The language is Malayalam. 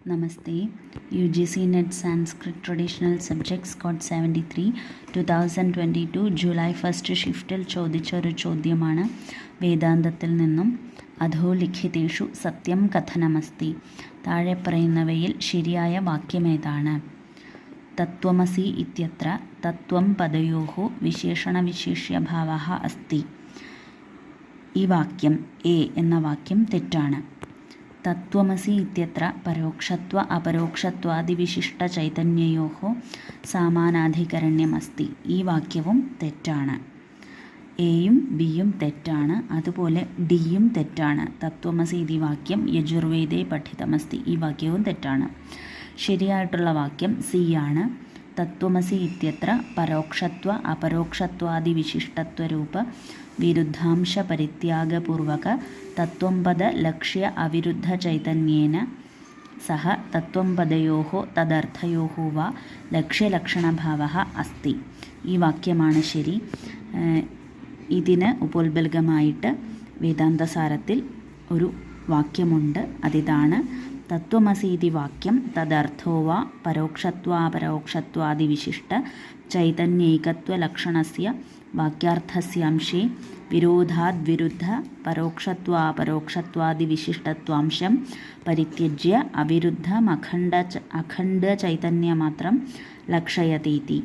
Namaste. UGC NET Sanskrit Traditional Subjects Code 73 2022 July 1 ഷിഫ്റ്റിൽ ചോദിച്ച ഒരു ചോദ്യമാണ്. വേദാന്തത്തിൽ നിന്നും അധോലിഖിതേഷു സത്യം കഥനമസ്തി. താഴെ പറയുന്നവയിൽ ശരിയായ വാക്യമേതാണ്? തത്വമസി ഇത്യത്ര തത്വം പദയോഃ വിശേഷണവിശേഷ്യഭാവഃ അസ്തി. ഈ വാക്യം എ എന്ന വാക്യം തെറ്റാണ്. തത്വമസി ഇത്യത്ര പരോക്ഷത്വ അപരോക്ഷത്വാദിവിശിഷ്ടചൈതന്യയോഃ സാമാനാധികരണ്യമസ്തി. ഈ വാക്യവും തെറ്റാണ്. എയും ബിയും തെറ്റാണ്. അതുപോലെ ഡിയും തെറ്റാണ്. തത്വമസി ഇതി വാക്യം യജുർവേദേ പഠിതമസ്തി. ഈ വാക്യവും തെറ്റാണ്. ശരിയായിട്ടുള്ള വാക്യം സി ആണ്. തത്വമസി ഇത്യത്ര പരോക്ഷത്വ അപരോക്ഷത്വാദിവിശിഷ്ടത്വരൂപ വിരുദ്ധാംശ പരിത്യാഗപൂർവക തത്വംപദ ലക്ഷ്യ അവിരുദ്ധ ചൈതന്യേന സഹ തത്വംപദയോഃ തദർത്ഥയോഃ വാ ലക്ഷ്യലക്ഷണഭാവഃ അസ്തി. ഈ വാക്യമാണ് ശരി. ഇതിന് ഉപോത്ബലകമായിട്ട് വേദാന്തസാരത്തിൽ ഒരു വാക്യമുണ്ട്. അതിതാണ് തത്വമസീതി വാക്യം തദർത്ഥോ വാ പരോക്ഷത്വാപരോക്ഷത്വാദിവിശിഷ്ട ചൈതന്യൈകത്വലക്ഷണസ്യ വാക്യാർത്ഥസ്യാംശേ വിരോധാദ്വിരുദ്ധ പരോക്ഷത്വാപരോക്ഷത്വാദിവിശിഷ്ടത്വാംശം പരിത്യജ്യ അവിരുദ്ധം അഖണ്ഡചൈതന്യമാത്രം ലക്ഷയതീതി.